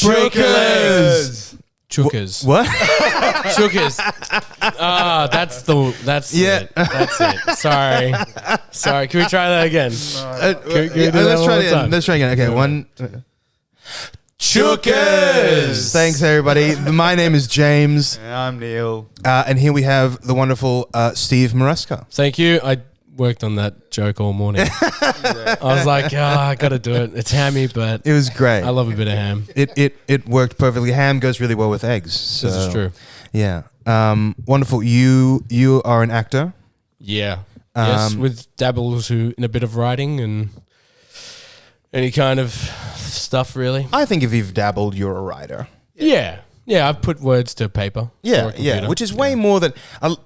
Breakers. Chookers. What? Chookers. That's Yeah. it. That's it. Sorry. Can we try that again? Can we do Let's that try one it more again. time? Let's try again. Okay, one. Chookers. Thanks, everybody. My name is James, I'm Neil. and here we have the wonderful Steve Maresca. Thank you. I worked on that joke all morning. I was like, I got to do it. It's hammy, but It was great. I love a bit of ham. It worked perfectly. Ham goes really well with eggs. So, This is true. Yeah. Wonderful. You are an actor. Yeah. Yes, Um, with dabbles in a bit of writing and any kind of stuff, really. I think if you've dabbled, you're a writer. Yeah. I've put words to paper. or a Yeah, computer. which is way more than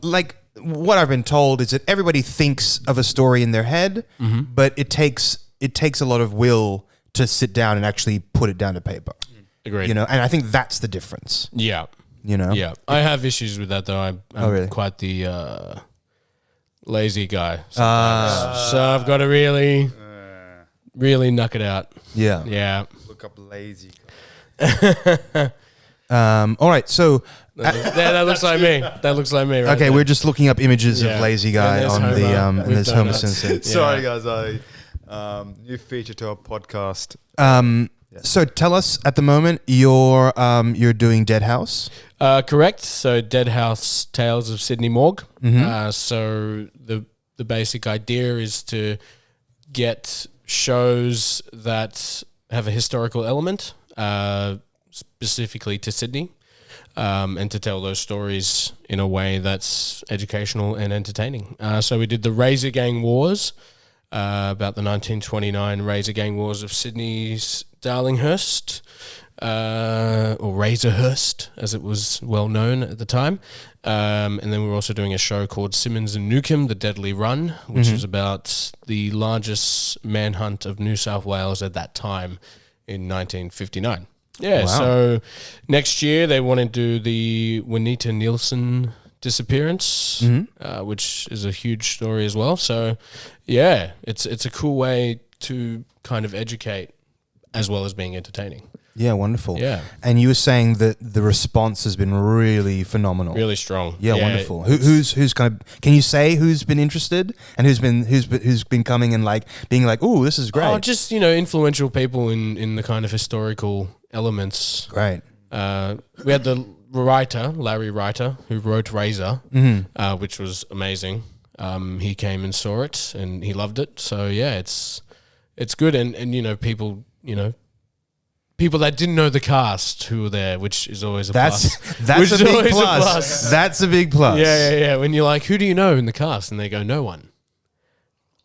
like what I've been told is that everybody thinks of a story in their head, but it takes a lot of will to sit down and actually put it down to paper. Agreed. You know, and I think that's the difference. Yeah. You know, Yeah. I have issues with that, though. I'm really? quite the lazy guy. sometimes. So I've got to really knock it out. yeah. Yeah. Look up lazy. All right, so That looks like me. That looks like me, right? okay, there. we're just looking up images Yeah. of lazy guy And there's on Homer the and with there's Homer donuts. Simpson. Yeah. Sorry, guys. New feature to our podcast. So tell us at the moment you're doing Dead House. Correct. So, Dead House Tales of Sydney Morgue. So the basic idea is to get shows that have a historical element, specifically to Sydney, and to tell those stories in a way that's educational and entertaining. So we did the Razor Gang Wars, about the 1929 Razor Gang Wars of Sydney's Darlinghurst, or Razorhurst, as it was well known at the time. And then we were also doing a show called Simmons and Newcombe, The Deadly Run, which is about the largest manhunt of New South Wales at that time in 1959. Yeah, Wow. so next year they want to do the Juanita Nielsen disappearance, which is a huge story as well. So, yeah, it's a cool way to kind of educate as well as being entertaining. Yeah, wonderful. Yeah. And you were saying that the response has been really phenomenal. Really strong. Yeah, wonderful. Who's kind of? Can you say who's been interested and who's been coming and like being like, "Oh, this is great." Oh, just, influential people in the kind of historical elements. Great. We had the writer, Larry Writer, who wrote Razor, which was amazing. He came and saw it and he loved it. So yeah, it's good. And people that didn't know the cast who were there, which is always a plus. That's Which a is big always plus. That's a big plus. Yeah. When you're like, who do you know in the cast? And they go, no one.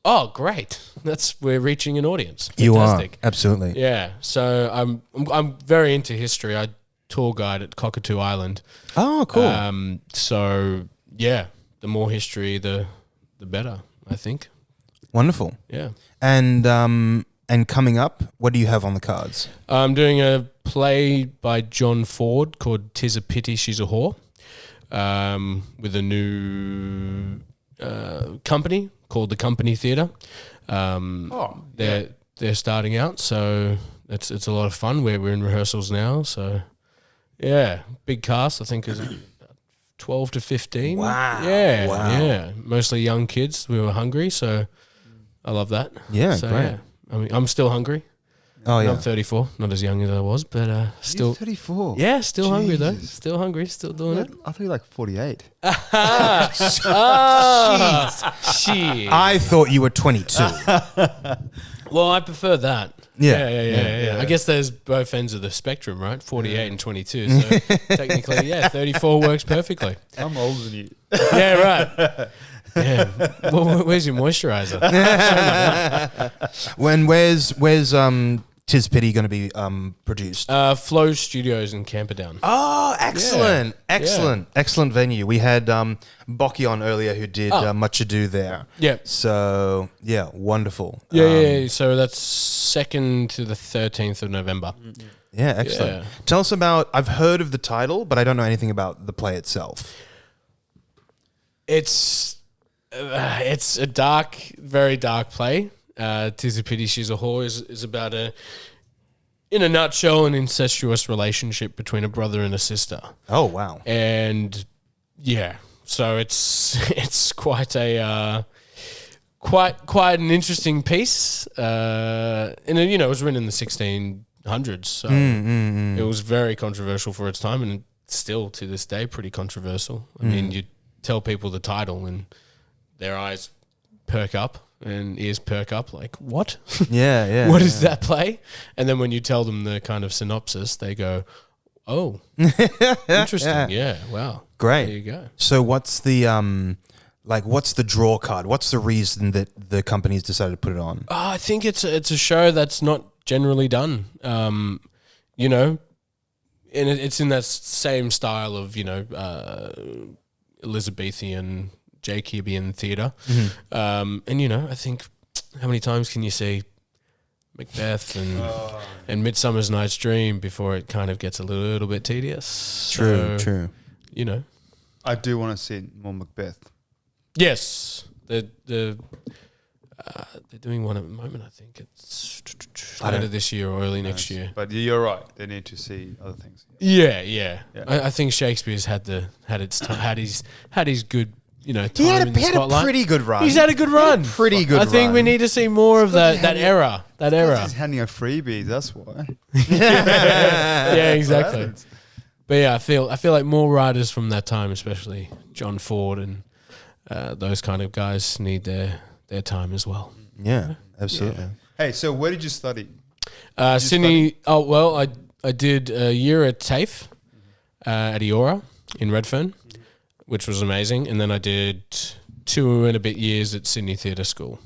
Oh, great. We're reaching an audience. You are Fantastic. absolutely. Yeah. So I'm very into history. I tour guide at Cockatoo Island. Oh, cool. So yeah, the more history, the better, I think. Wonderful. Yeah. And coming up, what do you have on the cards? I'm doing a play by John Ford called "'Tis a Pity She's a Whore," with a new company called the Company Theatre. They're starting out, so it's a lot of fun. We're in rehearsals now, so yeah, big cast. I think is 12 to 15. Wow. Yeah. Wow. Yeah. Mostly young kids. We were hungry, so I love that. Yeah, So, great. yeah. I mean, I'm still hungry. Oh yeah. I'm 34, not as young as I was, but still. You're 34. Yeah, still hungry though. Jesus. Still hungry, still doing it. I thought you were like 48. Shit. I thought you were 22. Well, I prefer that. Yeah. Yeah. I guess there's both ends of the spectrum, right? 48 and 22. So technically, 34 works perfectly. I'm older than you. Yeah, right. Yeah. Well, where's your moisturizer? Where's Tis Pity going to be produced? Flow Studios in Camperdown. Oh, excellent. Yeah. Excellent venue. We had Bocky on earlier who did Much Ado there. Yeah. So, yeah, wonderful. Yeah. So that's 2nd to the 13th of November. Yeah, excellent. Yeah. Tell us about, I've heard of the title, but I don't know anything about the play itself. It's a dark, very dark play. "'Tis a Pity She's a Whore" is about in a nutshell, an incestuous relationship between a brother and a sister. Oh, wow. And yeah, so it's quite a quite an interesting piece. And it was written in the 1600s, so it was very controversial for its time, and still to this day pretty controversial. I mean, you tell people the title and their eyes perk up and ears perk up, like, what? Yeah. What is that play? And then when you tell them the kind of synopsis, they go, oh, interesting. Yeah, wow. Great. There you go. So what's the what's the draw card? What's the reason that the company's decided to put it on? I think it's a show that's not generally done. And it's in that same style of, Elizabethan, Jacobean theatre. And, I think, how many times can you see Macbeth and Midsummer's Night's Dream before it kind of gets a little bit tedious? True. I do want to see more Macbeth. Yes. They're doing one at the moment, I think. It's later this year or early next year. But you're right. They need to see other things. Yeah. I think Shakespeare's had his good, time He had in the a spotlight. pretty good run. He's had a good run. Pretty good I think we run. need to see more of that era. That era. He's handing out freebies. That's why. Yeah, exactly. happens. But yeah, I feel like more writers from that time, especially John Ford and those kind of guys, need their time as well. Yeah, absolutely. Hey, so where did you study? Sydney. Oh well, I did a year at TAFE at Eora in Redfern, which was amazing, and then I did 2 and a bit years at Sydney Theatre School.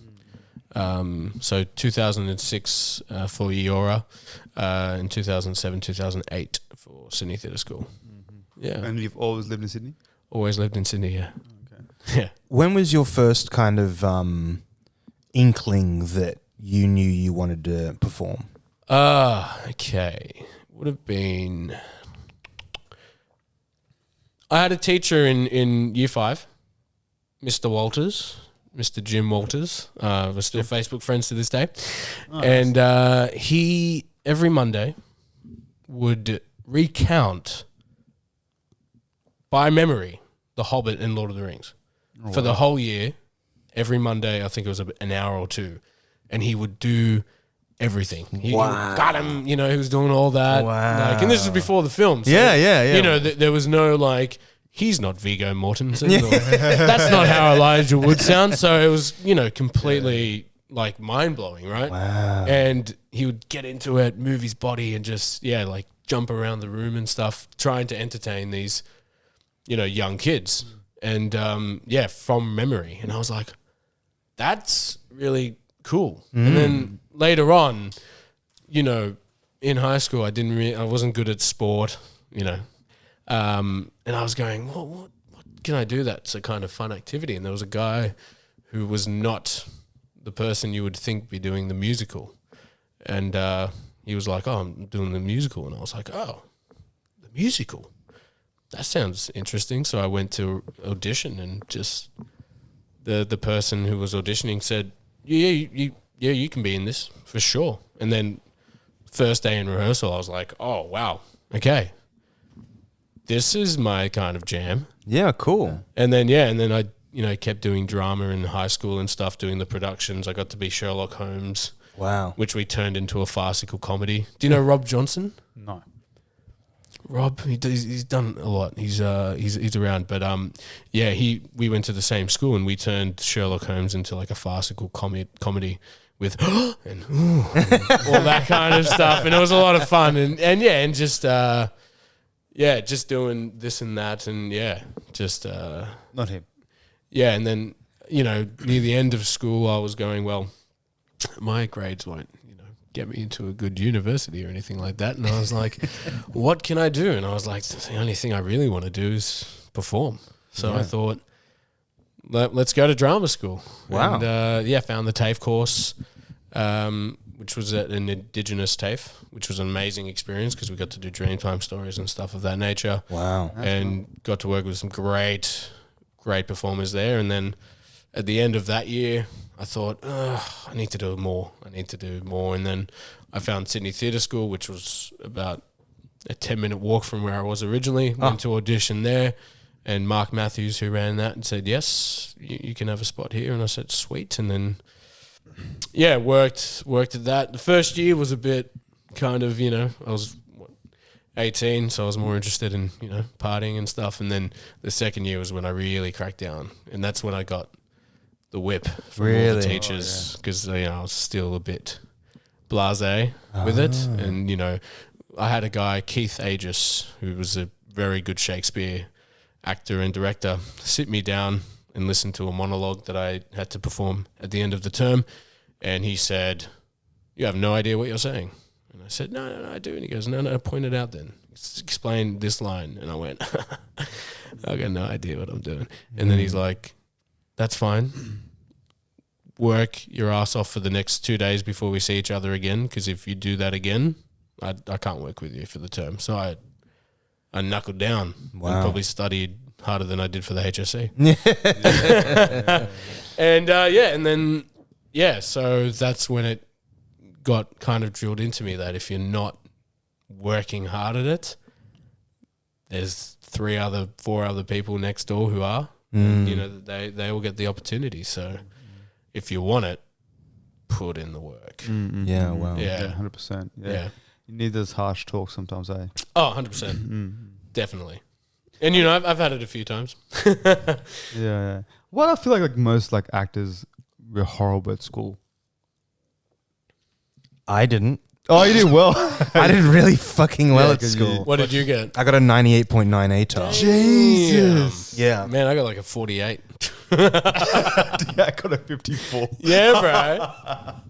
So 2006 for Eora, and 2007, 2008 for Sydney Theatre School. Yeah, And you've always lived in Sydney? always lived in Sydney. Yeah, Okay. yeah. When was your first kind of inkling that you knew you wanted to perform? Okay. Would have been. I had a teacher in year 5, Mr. Walters, Mr. Jim Walters. We're still Facebook friends to this day. And he, every Monday, would recount by memory The Hobbit and Lord of the Rings for the whole year. Every Monday, I think it was an hour or 2. And he would do everything. He got him, he was doing all that. Wow. And this was before the film. So, Yeah. There was no he's not Viggo Mortensen. Or, that's not how Elijah Wood sounds. So it was, completely mind blowing, right? Wow. And he would get into it, move his body and just, jump around the room and stuff, trying to entertain these, young kids. And, from memory. And I was like, that's really cool. And then later on, in high school, I wasn't good at sport, and I was going, what can I do that's a kind of fun activity? And there was a guy who was not the person you would think be doing the musical. And he was like, oh, I'm doing the musical. And I was like, oh, the musical? That sounds interesting. So I went to audition and just the person who was auditioning said, yeah, you can be in this for sure. And then first day in rehearsal, I was like, oh, wow, okay. This is my kind of jam. Yeah, cool. And then, I, kept doing drama in high school and stuff, doing the productions. I got to be Sherlock Holmes. Wow. Which we turned into a farcical comedy. Do you know Rob Johnson? No. Rob, he's done a lot. He's around, but we went to the same school and we turned Sherlock Holmes into like a farcical comedy with and all that kind of stuff, and it was a lot of fun and just doing this and that and just Not him. and then near the end of school I was going, well, my grades won't get me into a good university or anything like that. And I was like, what can I do? And I was like, the only thing I really want to do is perform. So I thought, let's go to drama school. Wow. And found the TAFE course, which was at an Indigenous TAFE, which was an amazing experience because we got to do Dreamtime stories and stuff of that nature. Wow. And got to work with some great performers there. And then at the end of that year, I thought, I need to do more. And then I found Sydney Theatre School, which was about a 10-minute walk from where I was originally. Went to audition there, and Mark Matthews, who ran that, and said, yes, you can have a spot here. And I said, sweet. And then, worked at that. The first year was a bit kind of, I was 18, so I was more interested in, partying and stuff. And then the second year was when I really cracked down. And that's when I got the whip from all the teachers, because, I was still a bit blasé with it. And, I had a guy, Keith Aegis, who was a very good Shakespeare actor and director, sit me down and listen to a monologue that I had to perform at the end of the term. And he said, you have no idea what you're saying. And I said, no, I do. And he goes, no, point it out then. Explain this line. And I went, I got no idea what I'm doing. And then he's like, that's fine. Work your ass off for the next 2 days before we see each other again, because if you do that again, I can't work with you for the term. So I knuckled down and probably studied harder than I did for the HSC. And then, so that's when it got kind of drilled into me that if you're not working hard at it, there's 4 other people next door who are, and, they will get the opportunity. So if you want it, put in the work. Yeah, wow. Yeah. 100%. Yeah. You need those harsh talks sometimes, eh? Oh, 100%. Definitely. And, I've had it a few times. Yeah. Well, I feel like most actors were horrible at school. I didn't. Oh, you did well. I did really fucking well Yeah, at 'cause school. What did you get? I got a 98.9 ATAR. Jesus. Yeah. Man, I got like a 48. Yeah, I got a 54. Yeah, bro.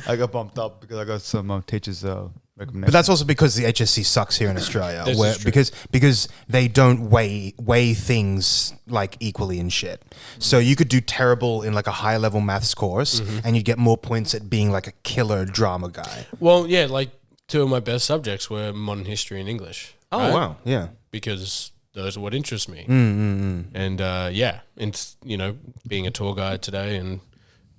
I got bumped up because I got some teachers' recommendations. But that's also because the HSC sucks here in Australia, This is true. because they don't weigh things equally in shit. So you could do terrible in a high level maths course, and you'd get more points at being a killer drama guy. Well, yeah, 2 of my best subjects were modern history and English. right? Wow, yeah. Because those are what interest me. Mm. And and being a tour guide today and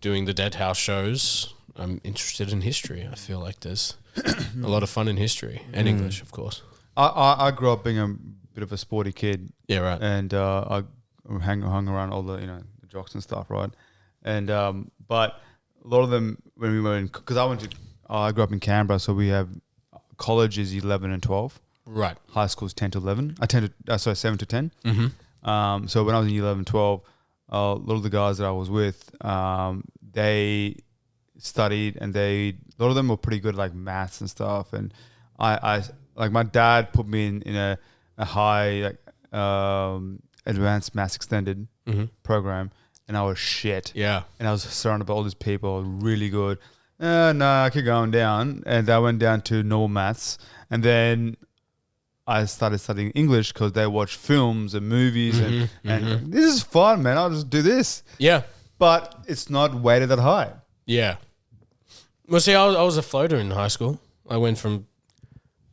doing the Dead House shows, I'm interested in history. I feel like there's a lot of fun in history and English, of course. I grew up being a bit of a sporty kid, Yeah, right. and I hung around all the the jocks and stuff, right? And but a lot of them when we were in, because I grew up in Canberra, so we have college is 11 and 12, Right. high school is 10 to 11. 7 to 10. Mm-hmm. So when I was in 11, 12, a lot of the guys that I was with, they studied, and a lot of them were pretty good at maths and stuff. And I my dad put me in a high advanced maths extended program, and I was shit. Yeah. And I was surrounded by all these people, really good. No, I keep going down, and I went down to normal maths, and then I started studying English because they watch films and movies, and this is fun, man. I'll just do this. Yeah. But it's not weighted that high. Yeah. Well, see, I was a floater in high school. I went from,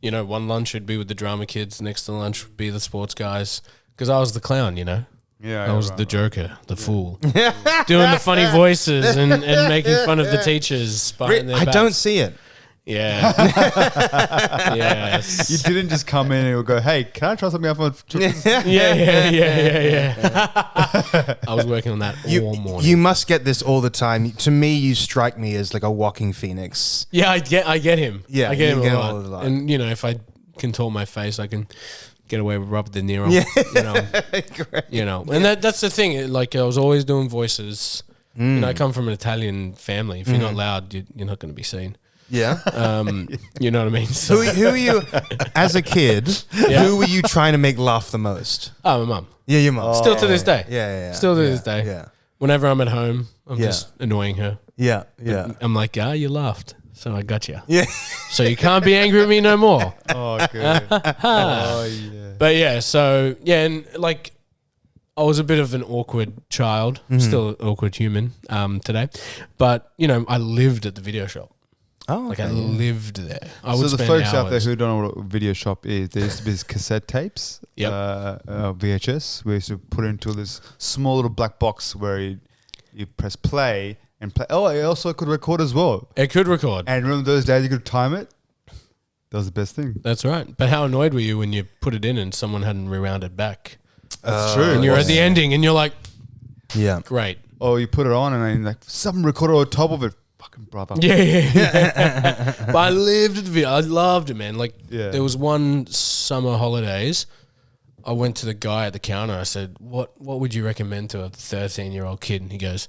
one lunch would be with the drama kids, next to lunch would be the sports guys, because I was the clown, Yeah, I was the joker, the fool, doing the funny voices and making fun of the teachers behind their I backs. don't see it. Yeah. Yes. You didn't just come in and you'll go, hey, can I try something out for Yeah. I was working on that all morning. You must get this all the time. To me, you strike me as like a walking phoenix. Yeah, I get him. Yeah, I get you him get a him lot. all the lot. And if I contort my face, I can get away with Robert De Niro. Yeah. And that's the thing. Like, I was always doing voices. I come from an Italian family. If you're not loud, you're not going to be seen. Yeah. You know what I mean? So, Who are you, as a kid, who were you trying to make laugh the most? oh, my mum. Yeah, your mum. Still to this day. Yeah. Still to this day. Yeah. Whenever I'm at home, I'm Yeah. just annoying her. Yeah. I'm like, you laughed. So I got you. Yeah. So you can't be angry with me no more. Oh, good. Oh, yeah. But and like, I was a bit of an awkward child, still an awkward human today. But, I lived at the video shop. Oh, Like, I lived there. I would So the spend folks hours. out there who don't know what a video shop is, there used to be cassette tapes, Yep. VHS, we used to put it into this small little black box where you press play, and play. Oh, it also could record as well. It could record. And remember those days you could time it? That was the best thing. That's right. But how annoyed were you when you put it in and someone hadn't rewound it back? That's true. And you're at the ending and you're like, Yeah. great. Oh, you put it on and then like something recorded on top of it. Fucking brother. Yeah. But I lived the video. I loved it, man. Like, Yeah. there was one summer holidays. I went to the guy at the counter. I said, what would you recommend to a 13-year-old kid? And he goes,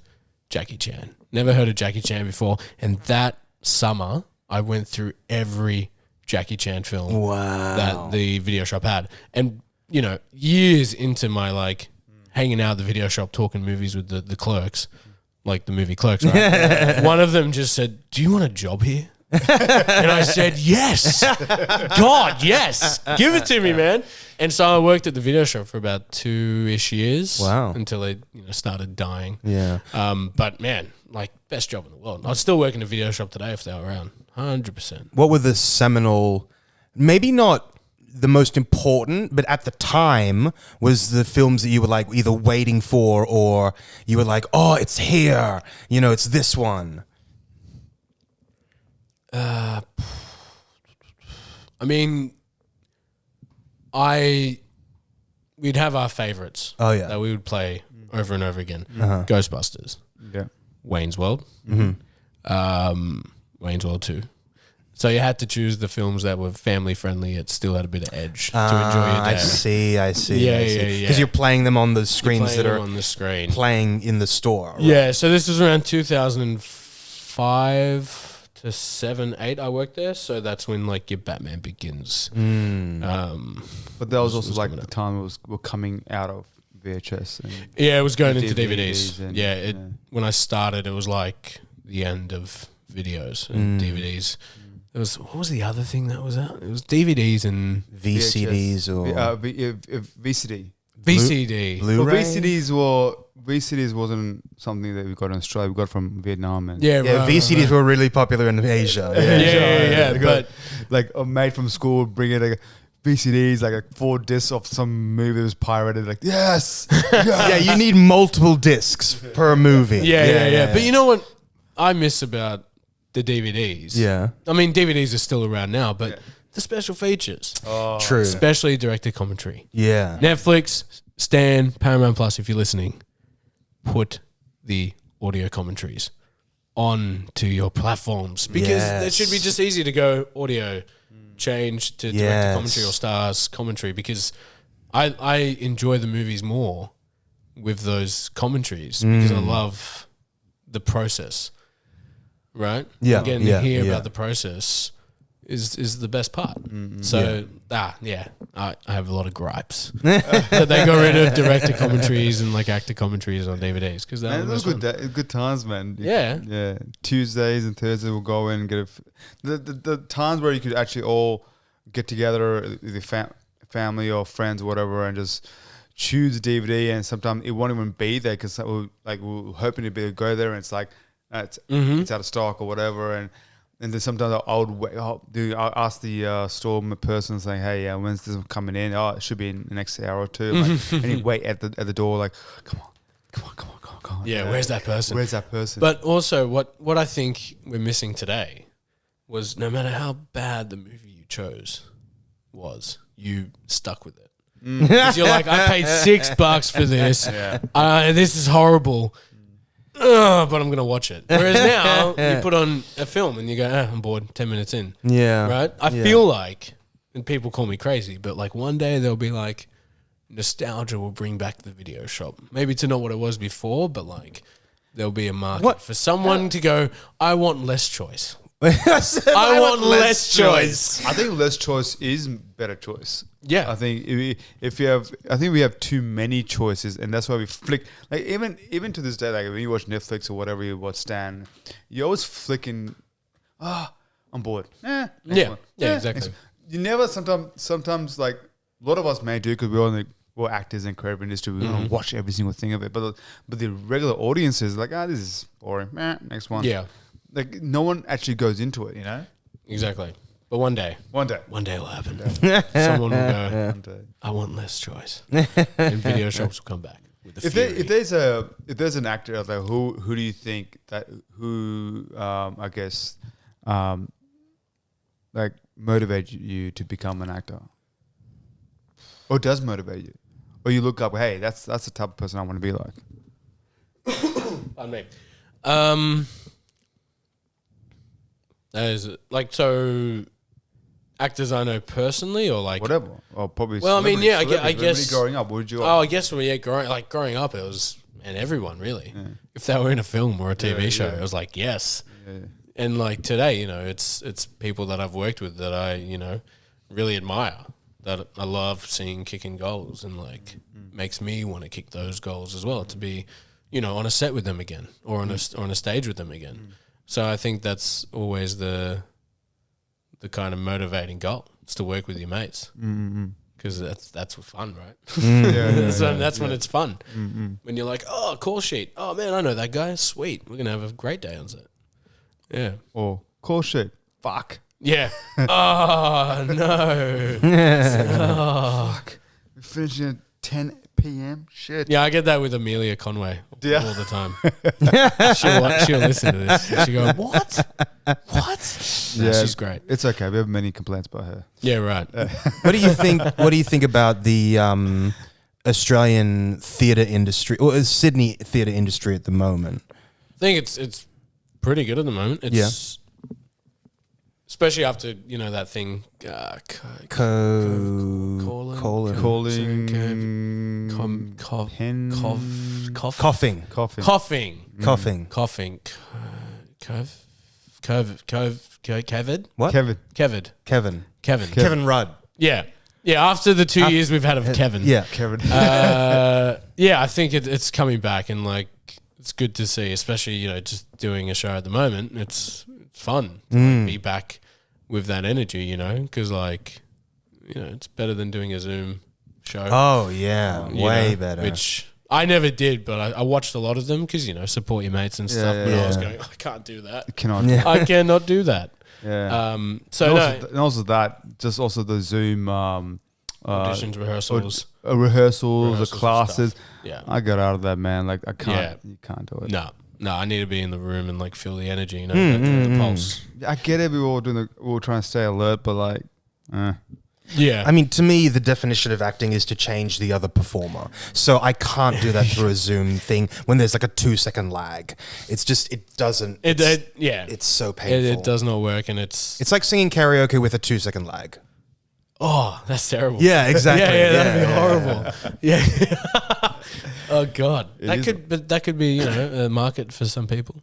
Jackie Chan. Never heard of Jackie Chan before. And that summer, I went through every Jackie Chan film that the video shop had. And, you know, years into my, like, hanging out at the video shop talking movies with the clerks, like the movie Clerks, right? One of them just said, do you want a job here? And I said, yes. God, yes. Give it to me, man. And so I worked at the video shop for about 2-ish years. Wow. Until they started dying. Yeah. But man, like, best job in the world. I'd still work in a video shop today if they were around. 100%. What were the seminal, maybe not the most important, but at the time was the films that you were like either waiting for or you were like, oh, it's here. You know, it's this one. I mean, we'd have our favorites. Oh, yeah. That we would play over and over again. Ghostbusters, Yeah. Wayne's World, Wayne's World 2. So you had to choose the films that were family friendly. It still had a bit of edge to enjoy your day. I see. Yeah. Because you're playing them on the screens that are on the screen. playing in the store. Right? Yeah, so this was around 2005 to 7, 8. I worked there, so that's when like your Batman Begins. But that was also like the time we're coming out of VHS. And Yeah, it was going into DVDs DVDs. and- When I started, it was like the end of videos and DVDs. It was, what was the other thing that was out? It was DVDs and VCDs or VCD. VCD. Blu-ray. Well, VCDs wasn't something that we got in Australia. We got from Vietnam and Yeah, Yeah, right, VCDs right. were really popular in Asia. Yeah. We But got, like a mate from school would bring in like VCDs, like 4 discs of some movie that was pirated. Like yes, Yeah, you need multiple discs per movie. yeah. But you know what I miss about the DVDs? Yeah. I mean, DVDs are still around now, but the special features, True. especially director commentary. Yeah. Netflix, Stan, Paramount Plus, if you're listening, put the audio commentaries on to your platforms because it should be just easy to go audio, change to director commentary or stars commentary because I enjoy the movies more with those commentaries because I love the process, right? Yeah, Getting yeah, to hear yeah. about the process is the best part. So I have a lot of gripes that they got rid of director commentaries and like actor commentaries on DVDs because that Man, was those fun. good times, man. Yeah. Tuesdays and Thursdays we'll go in and get the times where you could actually all get together with your family or friends or whatever and just choose a DVD and sometimes it won't even be there because we're hoping to be able to go there and it's like it's out of stock or whatever and then sometimes I'll ask the store person saying, hey, when's this coming in? Oh, it should be in the next hour or two. Like, and he'd wait at the door like, come on. Yeah, where's that person? Where's that person? But also, what I think we're missing today was no matter how bad the movie you chose was, you stuck with it. 'Cause you're like, I paid $6 for this. This is horrible. But I'm going to watch it. Whereas now, you put on a film and you go, I'm bored 10 minutes in. Yeah. Right? I feel like, and people call me crazy, but like one day they'll be like, nostalgia will bring back the video shop. Maybe to not what it was before, but like there'll be a market for someone to go, I want less choice. I want less choice. I think less choice is better choice. Yeah. I think I think we have too many choices, and that's why we flick. Like even to this day, like when you watch Netflix or whatever you watch, Stan, you're always flicking. I'm bored. Next one. Exactly. Next. You never. Sometimes like a lot of us may do because we're actors in creative industry. We want to watch every single thing of it, but the regular audience is like, this is boring. Next one. Yeah. Like no one actually goes into it, you know. Exactly. But one day One day. will happen. Someone will go, One day. I want less choice. And video shops will come back. with the If fury. there's an actor out there, who do you think that I guess like motivate you to become an actor, or does motivate you, or you look up, hey, that's the type of person I want to be like. Pardon me. That is like, so actors I know personally, or like Whatever, or probably. Well, I mean, celebrities- yeah, I celebrities. guess- growing up, what would you? Oh, I guess growing up, it was, and everyone really. If they were in a film or a TV show, it was like yes. Yeah. And like today, you know, it's people that I've worked with that I, you know, really admire. That I love seeing kicking goals, and like makes me want to kick those goals as well. To be, you know, on a set with them again, or on a stage with them again. So I think that's always the kind of motivating goal. It's to work with your mates. Because that's fun, right? That's when it's fun. When you're like, oh, call sheet. Oh man, I know that guy. Sweet, we're gonna have a great day on set. Yeah, Or call shit. Fuck. yeah. Oh no. We're finishing at 10 p.m. Shit. Yeah, I get that with Amelia Conway Yeah. all the time. she'll listen to this. She'll go, what? What? No, she's great. It's okay. We have many complaints about her. Yeah, right. What do you think? What do you think about the Australian theatre industry or Sydney theatre industry at the moment? I think it's pretty good at the moment. It's especially after, you know, that thing. Colon. Calling. Coughing. Coughing. Coughing. Kevin. What? Kevin Rudd. Yeah. Yeah, after the 2 years we've had of Kevin. Yeah. Kevin. Yeah, I think it's coming back, and like it's good to see, especially, you know, just doing a show at the moment. It's fun to like, be back with that energy, you know, because like, you know, it's better than doing a Zoom show. Oh yeah, you way know, better. Which I never did, but I watched a lot of them because, you know, support your mates and stuff. Yeah, But I was yeah. going, I can't do that. Cannot. Yeah. I cannot do that. Yeah. So and also that, just also the Zoom auditions, rehearsals. rehearsals, the Rehearsals and classes. stuff. Yeah. I got out of that, man. Like I can't. Yeah. You can't do it. No, I need to be in the room and like feel the energy, you know, the pulse. I get it. We were all we were trying to stay alert, but like, Yeah. I mean, to me, the definition of acting is to change the other performer. So I can't do that through a Zoom thing when there's like a 2-second lag. It's just, it doesn't. It's so painful. It does not work, and it's It's like singing karaoke with a 2-second lag. oh, that's terrible. Yeah, exactly. Yeah, that'd be horrible. Yeah. Oh God, that could be, you know, a market for some people.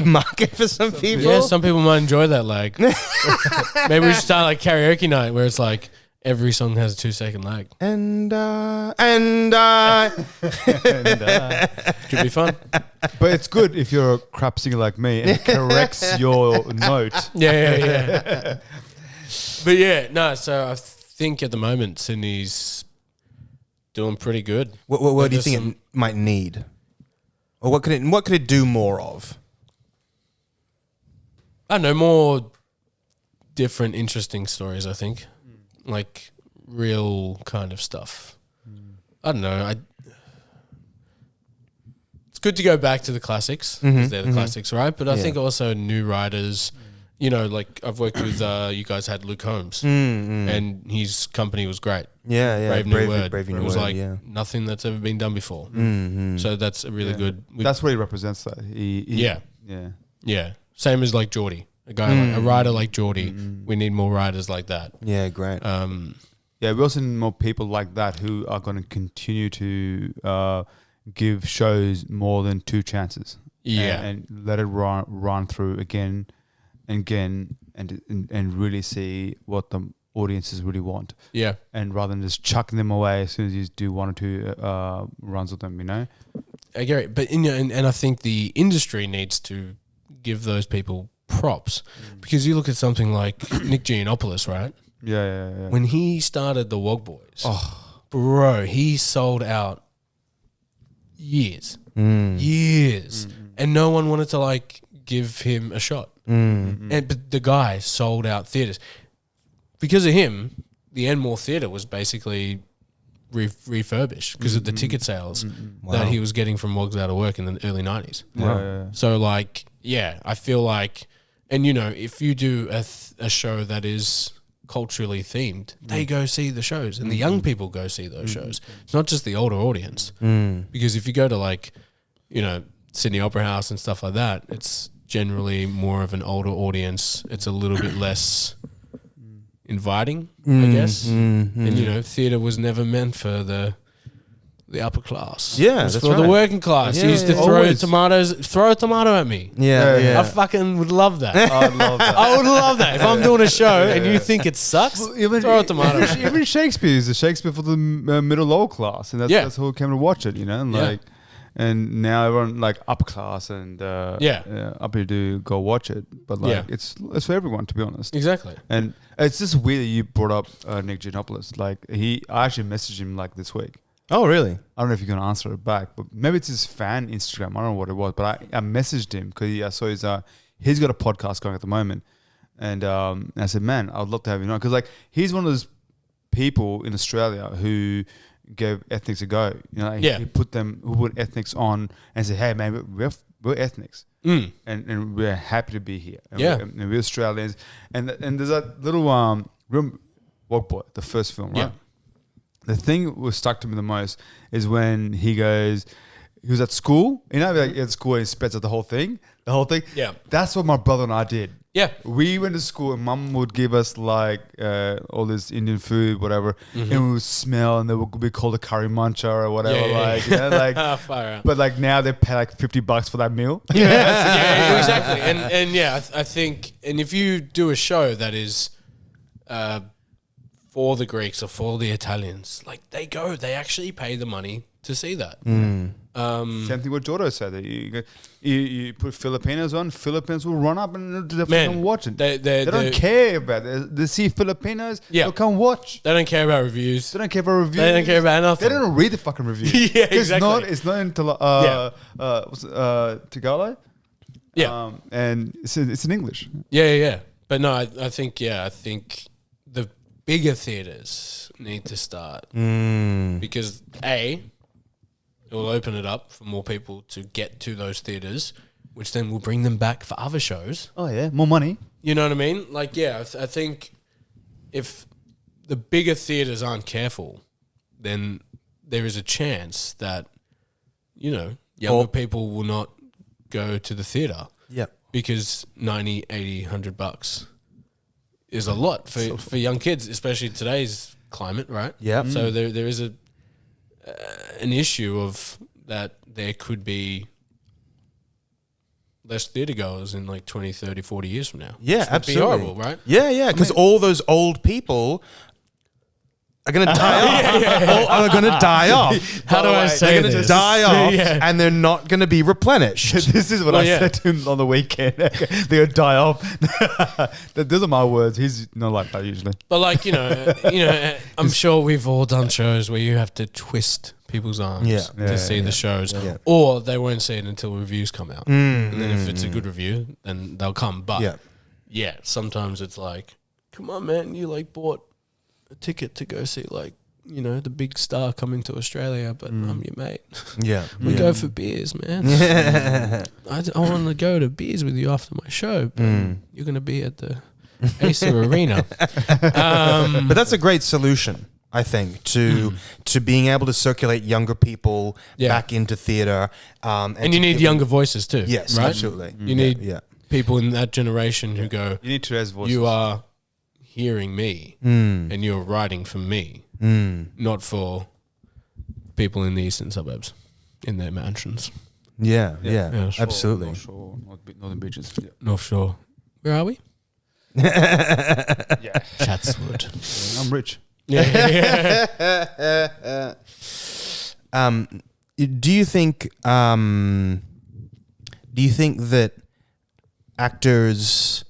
Market for some people. Yeah, some people might enjoy that lag. Maybe we should start like karaoke night where it's like every song has a 2-second lag. And Could be fun. but it's good if you're a crap singer like me and it corrects your note. Yeah. But yeah, no. So I think at the moment Sydney's doing pretty good. what do you There's think it might need, or what could it do more of? I don't know, more different, interesting stories, I think. Like real kind of stuff. I don't know. It's good to go back to the classics, because they're the classics, right? But I think also new writers, you know, like I've worked with, you guys had Luke Holmes, and his company was great. Yeah, Brave New Word. Brave New It was Word, like yeah. nothing that's ever been done before. So that's a really good. That's what he represents. That Yeah. yeah. Same as like Geordie. A guy like a writer like Geordie. We need more writers like that. Yeah, great. Yeah, we also need more people like that who are going to continue to give shows more than 2 chances. Yeah. and let it run through again and again, and really see what the audiences really want. Yeah. And rather than just chucking them away as soon as you do 1 or 2 runs with them, you know. I get it. But and I think the industry needs to give those people props, because you look at something like Nick Giannopoulos, right? Yeah. When he started the Wog Boys, bro, he sold out years, and no one wanted to like give him a shot. But the guy sold out theaters because of him. The Enmore Theatre was basically refurbished because of the ticket sales that he was getting from Wogs Out of Work in the early 90s. Yeah. So like, yeah, I feel like, and you know, if you do a show that is culturally themed, they go see the shows and the young people go see those shows. It's not just the older audience. Because if you go to like, you know, Sydney Opera House and stuff like that, it's generally more of an older audience. It's a little bit less inviting, I guess. And you know, theatre was never meant for the upper class. Yeah, it was that's for the right. working class. Yeah, You used to yeah. throw a tomato at me. Yeah. I fucking would love that. I love that. I would love that. If I'm doing a show and you think it sucks, throw a tomato at me. Even Shakespeare is a Shakespeare for the middle lower class, and that's who came to watch it, you know. And like, and now everyone like upper class and up here to go watch it, but like it's for everyone, to be honest. Exactly. And it's just weird that you brought up Nick Giannopoulos. Like I actually messaged him like this week. Oh, really? I don't know if you're gonna answer it back, but maybe it's his fan Instagram. I don't know what it was, but I messaged him because I saw he's got a podcast going at the moment, and I said, man, I would love to have you on because like he's one of those people in Australia who gave ethnics a go. You know, he put ethnics on and said, hey man, we're ethnics, and we're happy to be here. And we're Australians, and there's that little Walk Boy, the first film, right? Yeah. The thing that was stuck to me the most is when he was at school, you know, like at school and he spits out the whole thing. Yeah. That's what my brother and I did. Yeah. We went to school and mum would give us like all this Indian food, whatever, and we would smell and they would be called a curry muncher or whatever. You know, like, fire out. but like now they pay like $50 for that meal. Yeah, exactly. And yeah, I think, and if you do a show that is for the Greeks or for the Italians, like they actually pay the money to see that. Same thing what Jordo said. That you put Filipinos on, Filipinos will run up and they'll come watch it. They don't care about it. They see Filipinos, they'll come watch. They don't care about reviews. They don't care about reviews. They don't care about nothing. They don't read the fucking reviews. Yeah, exactly. It's not in Tagalog. Yeah. And it's in English. Yeah. But no, I think the bigger theaters need to start because it will open it up for more people to get to those theaters, which then will bring them back for other shows. Oh yeah, more money. You know what I mean? Like, yeah, I think if the bigger theaters aren't careful, then there is a chance that, you know, younger people will not go to the theater. Yeah. Because $90, $80, $100 is a lot for young kids, especially today's climate, right? Yeah. So there is an issue of that there could be less theatre goers in like 20, 30, 40 years from now. Yeah, Which would absolutely. be horrible, right? Yeah, because all those old people are going to die off. Are going to die off. How do I say They're going to this? die off, Yeah. and they're not going to be replenished. This is what I said to him on the weekend. They're gonna die off. Those are my words. He's not like that usually. But like, you know, I'm sure we've all done shows where you have to twist people's arms to see the shows, or they won't see it until reviews come out, and then if it's a good review, then they'll come. But sometimes it's like, come on, man, you like bought a ticket to go see like, you know, the big star coming to Australia, but I'm your mate. Yeah. We go for beers, man. I want to go to beers with you after my show, but you're going to be at the Acer Arena. But that's a great solution, I think, to being able to circulate younger people back into theatre. And you need younger voices too. Yes, right? absolutely. You need people in that generation who go, You need today's voices. you are hearing me and you're writing for me, not for people in the eastern suburbs in their mansions. Yeah, sure, absolutely. North Shore, Northern Beaches. Yeah. North Shore. Where are we? Yeah. Chatswood. I'm rich. Yeah. Do you think that actors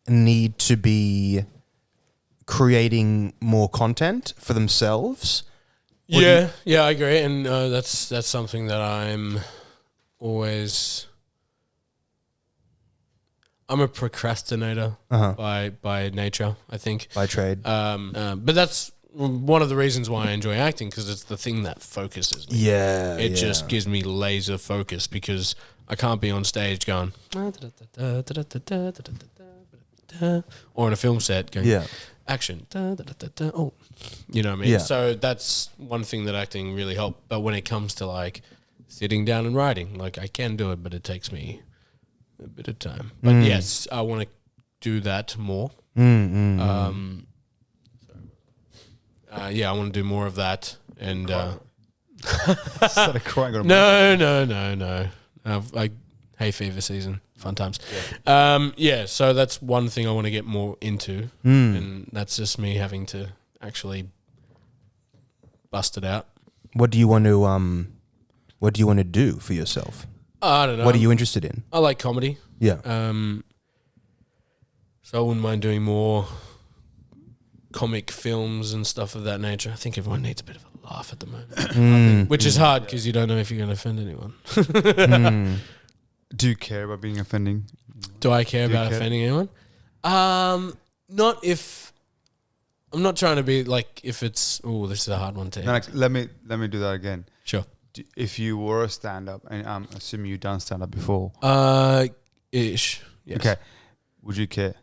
need to be creating more content for themselves? Yeah, I agree, and that's something that I'm always. I'm a procrastinator by nature, I think. By trade. But that's one of the reasons why I enjoy acting, because it's the thing that focuses me. Yeah. It just gives me laser focus, because I can't be on stage going, or in a film set going, action. Oh, you know what I mean? Yeah. So that's one thing that acting really helped. But when it comes to like sitting down and writing, like I can do it, but it takes me a bit of time. But yes, I want to do that more. Yeah, I want to do more of that. And Started crying. no. Like hay fever season, fun times. Yeah, so that's one thing I want to get more into, and that's just me having to actually bust it out. What do you want to do for yourself? I don't know. What are you interested in? I like comedy. Yeah. So I wouldn't mind doing more comic films and stuff of that nature. I think everyone needs a bit of a laugh at the moment, which is hard because you don't know if you're going to offend anyone. Do you care about being offending? Do I care about offending anyone? Not if I'm not trying to be like if it's. Oh, this is a hard one to. No, like, let me do that again. Sure. If you were a stand-up, and I'm assuming you've done stand-up before. Ish. Yes. Okay. Would you care?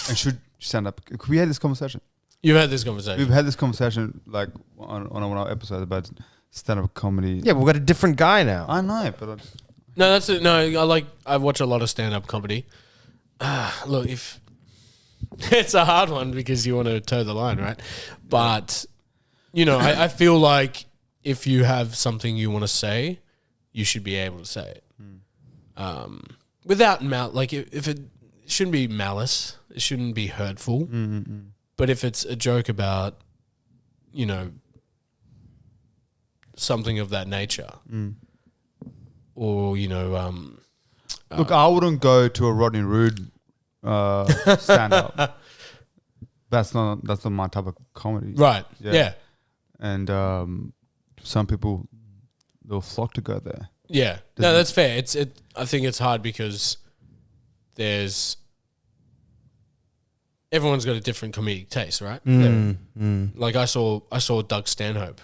And should stand up? Could we had this conversation? You've had this conversation. We've had this conversation like on one of our episodes about stand-up comedy. Yeah, but we've got a different guy now. I know, but No, that's it. No, I watch a lot of stand-up comedy. Look, if it's a hard one because you want to toe the line, right? But you know, I feel like if you have something you want to say, you should be able to say it without like if it shouldn't be malice, it shouldn't be hurtful. But if it's a joke about, you know, something of that nature. Or, you know... look, I wouldn't go to a Rodney Rude stand-up. That's not my type of comedy. Right, yeah. And some people, they'll flock to go there. Yeah. No, that's fair. I think it's hard because everyone's got a different comedic taste, right? Like I saw Doug Stanhope,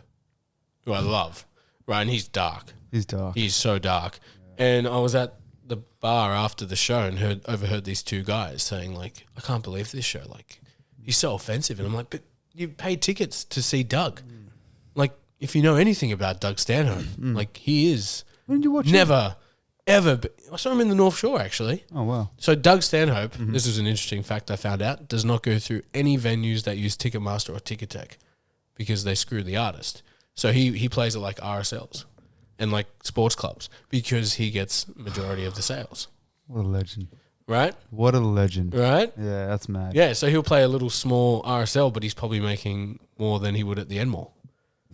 who I love, right? And he's dark. He's dark. He's so dark. Yeah. And I was at the bar after the show and overheard these two guys saying, like, I can't believe this show. Like, he's so offensive. And I'm like, but you paid tickets to see Doug. Like, if you know anything about Doug Stanhope, like, he is When did you watch never, ever. I saw him in the North Shore, actually. Oh, wow. So Doug Stanhope, this is an interesting fact I found out, does not go through any venues that use Ticketmaster or Ticketek because they screw the artist. So he plays at like RSLs and like sports clubs because he gets majority of the sales. What a legend. Right? What a legend. Right? Yeah, that's mad. Yeah, so he'll play a little small RSL, but he's probably making more than he would at the Enmore.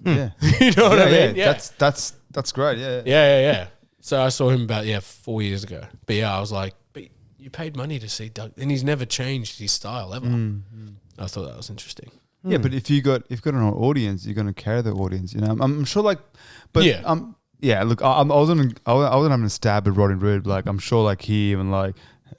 Yeah. You know what I mean? Yeah. That's great. Yeah. Yeah. So I saw him about 4 years ago. But yeah, I was like, but you paid money to see Doug, and he's never changed his style ever. I thought that was interesting. Yeah, but if you've got an audience, you're going to carry the audience. You know, I'm sure. Like, but yeah. Look, I wasn't having a stab at Rodney Rude. Like, I'm sure, like he even like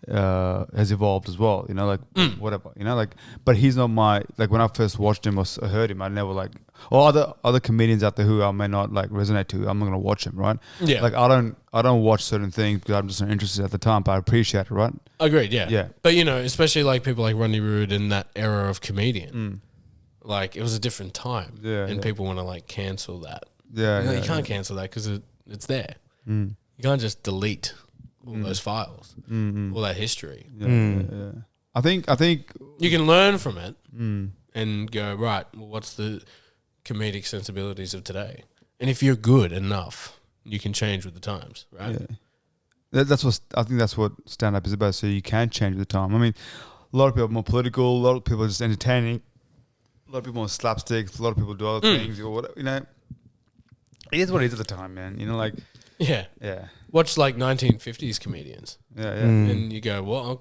has evolved as well. You know, like whatever. You know, like, but he's not my like when I first watched him or heard him, I never like. Or other comedians out there who I may not like resonate to, I'm not gonna watch them, right? Yeah. Like I don't watch certain things because I'm just not interested at the time, but I appreciate it, right? Agreed. Yeah. Yeah. But you know, especially like people like Rodney Rude in that era of comedian, like it was a different time. Yeah, and yeah. people want to like cancel that. Yeah. You can't cancel that because it's there. You can't just delete all those files, all that history. Yeah. I think You can learn from it and go, right, well, what's the comedic sensibilities of today? And if you're good enough, you can change with the times, right? Yeah. I think that's what stand up is about. So you can change with the time. I mean, a lot of people are more political. A lot of people are just entertaining. A lot of people are slapsticks. A lot of people do other things or whatever. You know, it is what it is at the time, man. You know, like Yeah. yeah, Watch like 1950s comedians, yeah. and you go, "Well,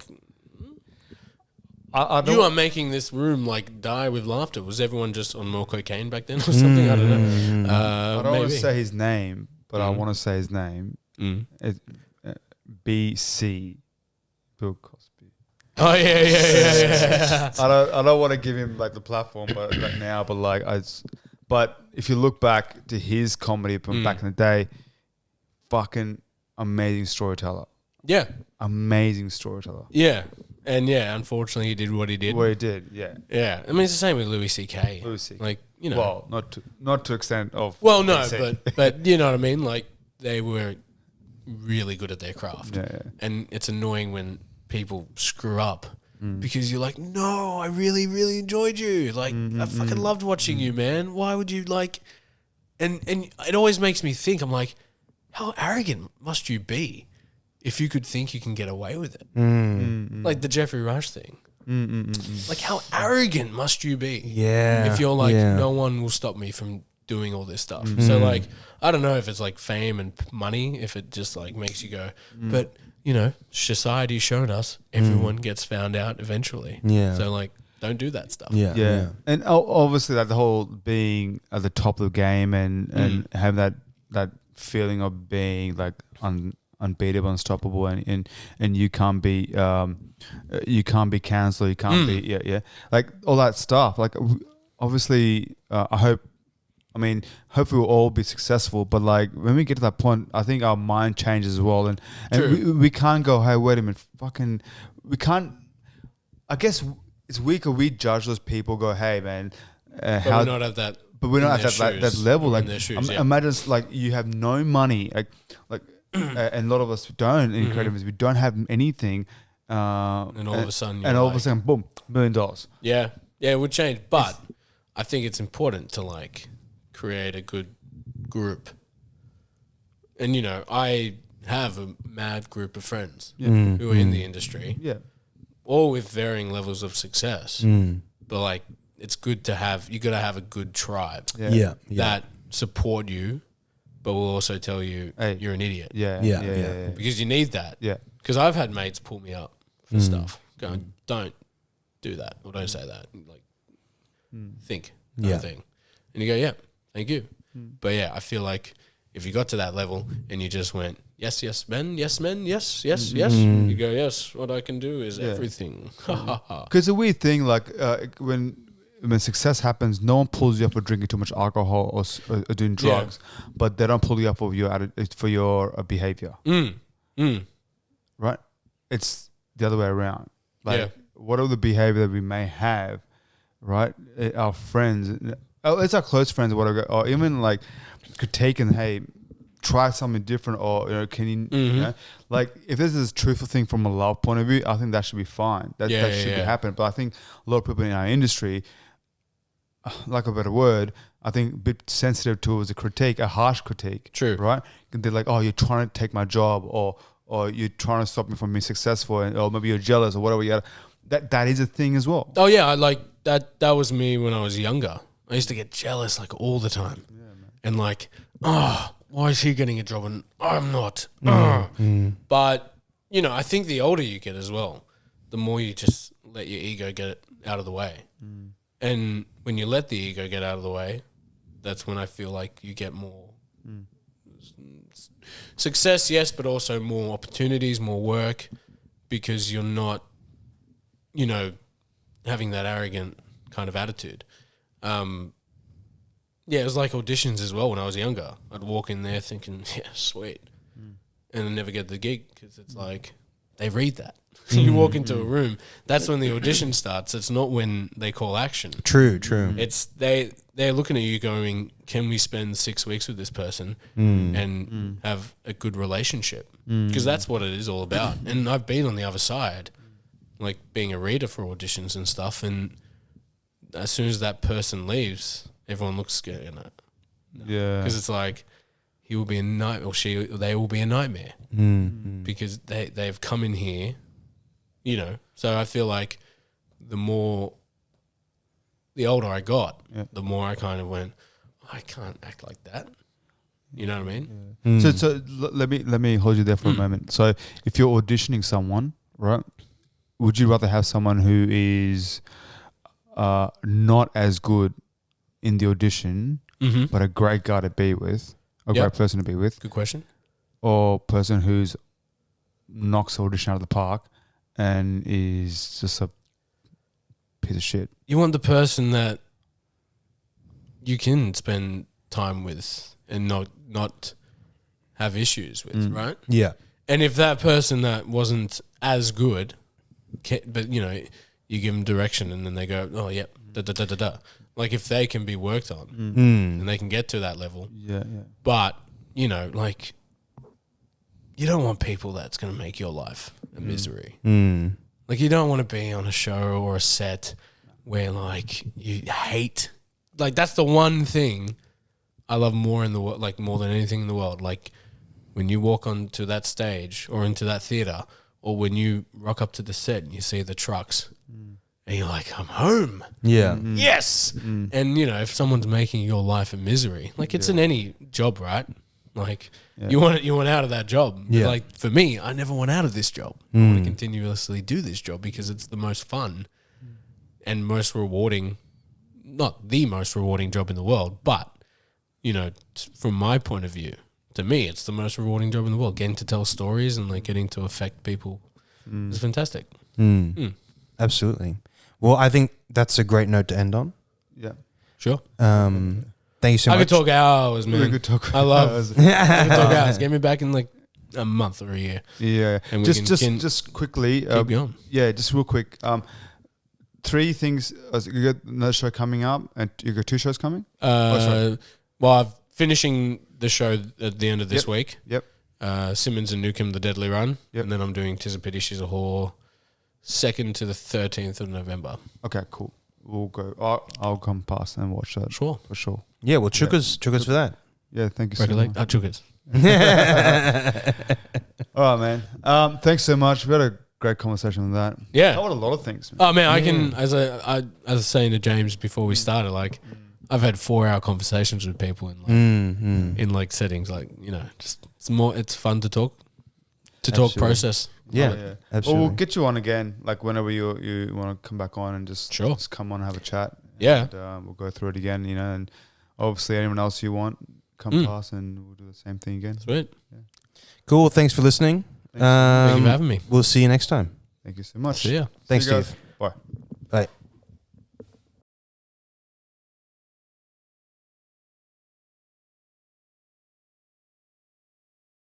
I don't. you are making this room like die with laughter." Was everyone just on more cocaine back then or something? I don't know. I don't want maybe. to say his name, but I want to say his name. It's BC, Bill Cosby. Oh yeah. I don't want to give him like the platform, but like now, but like but if you look back to his comedy from back in the day, fucking amazing storyteller, Yeah. amazing storyteller. Yeah. And yeah, unfortunately, he did what he did. What he did, yeah. Yeah. I mean, it's the same with Louis C.K. Louis C.K. Like, you know. Well, not to extent of. Well, no, BC. but you know what I mean? Like, they were really good at their craft. Yeah. And it's annoying when people screw up because you're like, no, I really, really enjoyed you. Like, I fucking loved watching you, man. Why would you like... And it always makes me think, I'm like, how arrogant must you be if you could think you can get away with it? Like the Jeffrey Rush thing. Like, how arrogant must you be? Yeah. If you're like, yeah. no one will stop me from doing all this stuff. So like, I don't know if it's like fame and money, if it just like makes you go, but you know, society's shown us everyone gets found out eventually. Yeah. So like, don't do that stuff. Yeah. And obviously that the whole being at the top of the game and have that feeling of being like unbeatable, unstoppable, and you can't be cancelled, you can't be like all that stuff. Like obviously, hopefully we'll all be successful. But like when we get to that point, I think our mind changes as well, and we can't go, hey, wait a minute, fucking, we can't. I guess it's weak or we judge those people. Go, hey man, But we're not at that. But we're not at that level. Like, imagine like you have no money, and a lot of us don't. In creatives, we don't have anything, and all of a sudden, boom, $1 million. Yeah, it would change. But I think it's important to like create a good group. And you know, I have a mad group of friends who are in the industry, all with varying levels of success. But like, it's good to have. You got to have a good tribe that support you, but will also tell you you're an idiot. Yeah. Because you need that. Yeah. Because I've had mates pull me up for stuff, going, "Don't do that or don't say that." Like, think kind of thing, and you go, "Yeah, thank you." But yeah, I feel like if you got to that level and you just went, yes, men, yes, yes, you go, yes, what I can do is everything. Because the weird thing, like when success happens, no one pulls you up for drinking too much alcohol or doing drugs, but they don't pull you up for your behavior. Right? It's the other way around. Like whatever the behavior that we may have, right? Our friends, it's our close friends, or whatever, or even like critiquing, hey, try something different, or can you, you know, like if this is a truthful thing from a love point of view, I think that should be fine. That should be happening. But I think a lot of people in our industry, like a better word, I think a bit sensitive towards a critique, a harsh critique. True. Right? They're like, oh, you're trying to take my job, or you're trying to stop me from being successful, or maybe you're jealous, or whatever. That is a thing as well. Oh yeah, I like that. That was me when I was younger. I used to get jealous like all the time, and like, oh, why is he getting a job and I'm not? But you know, I think the older you get as well, the more you just let your ego get it out of the way. And when you let the ego get out of the way, that's when I feel like you get more success, yes, but also more opportunities, more work, because you're not, you know, having that arrogant kind of attitude. Yeah, it was like auditions as well when I was younger. I'd walk in there thinking, yeah, sweet. And I'd never get the gig because it's like, they read that. You walk into a room, that's when the audition starts. It's not when they call action. True. It's they're looking at you going, can we spend 6 weeks with this person and have a good relationship? Because that's what it is all about. And I've been on the other side, like being a reader for auditions and stuff. And as soon as that person leaves, everyone looks scared. You know? Yeah. Because it's like, he will be a nightmare, or they will be a nightmare because they've come in here, you know. So I feel like the older I got, the more I kind of went, I can't act like that. You know what I mean? So let me hold you there for a moment. So if you're auditioning someone, right, would you rather have someone who is not as good in the audition, but a great guy to be with? A great person to be with. Good question. Or person who's knocks the audition out of the park and is just a piece of shit. You want the person that you can spend time with and not have issues with, right? Yeah. And if that person that wasn't as good, but you know, you give them direction and then they go, oh yeah, da da da da da. Like if they can be worked on and they can get to that level, Yeah. but you know, like you don't want people that's going to make your life a misery. Like you don't want to be on a show or a set where like you hate. Like that's the one thing I love more in the world, like more than anything in the world. Like when you walk onto that stage or into that theater, or when you rock up to the set and you see the trucks, and you're like, I'm home. Yeah. Yes. And you know, if someone's making your life a misery, like it's in any job, right? Like you want out of that job. Yeah. Like for me, I never want out of this job. I want to continuously do this job because it's the most fun and most rewarding. Not the most rewarding job in the world, but you know, from my point of view, to me, it's the most rewarding job in the world. Getting to tell stories and like getting to affect people is fantastic. Absolutely. Well, I think that's a great note to end on. Yeah. Sure. Thank you so I much. could talk hours, man. We could talk. I love. I could talk hours. Get me back in like a month or a year. Yeah. And we Just quickly. Keep going. Yeah. Just real quick. 3 things. You got another show coming up, and you got 2 shows coming. Well, I'm finishing the show at the end of this week. Yep. Simmons and Newcomb, The Deadly Run. Yep. And then I'm doing 'Tis a Pity She's a Whore, 2nd to the 13th of November. Okay. Cool. We'll go. I'll come past and watch that. Sure. For sure. Yeah, well, chukas for that. Yeah. Thank you so Regulate. much. Took it. All right, man. Thanks so much. We had a great conversation with that. Yeah. Covered a lot of things. Man. Oh man, I can as I was saying to James before we started, like I've had 4-hour conversations with people in like in like settings, like you know, just it's fun to talk Absolutely. process. Yeah, Well, absolutely. we'll get you on again, like whenever you want to come back on and just Sure. just come on and have a chat. Yeah. And, we'll go through it again, you know, and obviously anyone else you want, come past and we'll do the same thing again. Sweet. Cool. Thanks for listening. Thank you for having me. We'll see you next time. Thank you so much. See ya. Thanks, See you guys. Steve. Bye.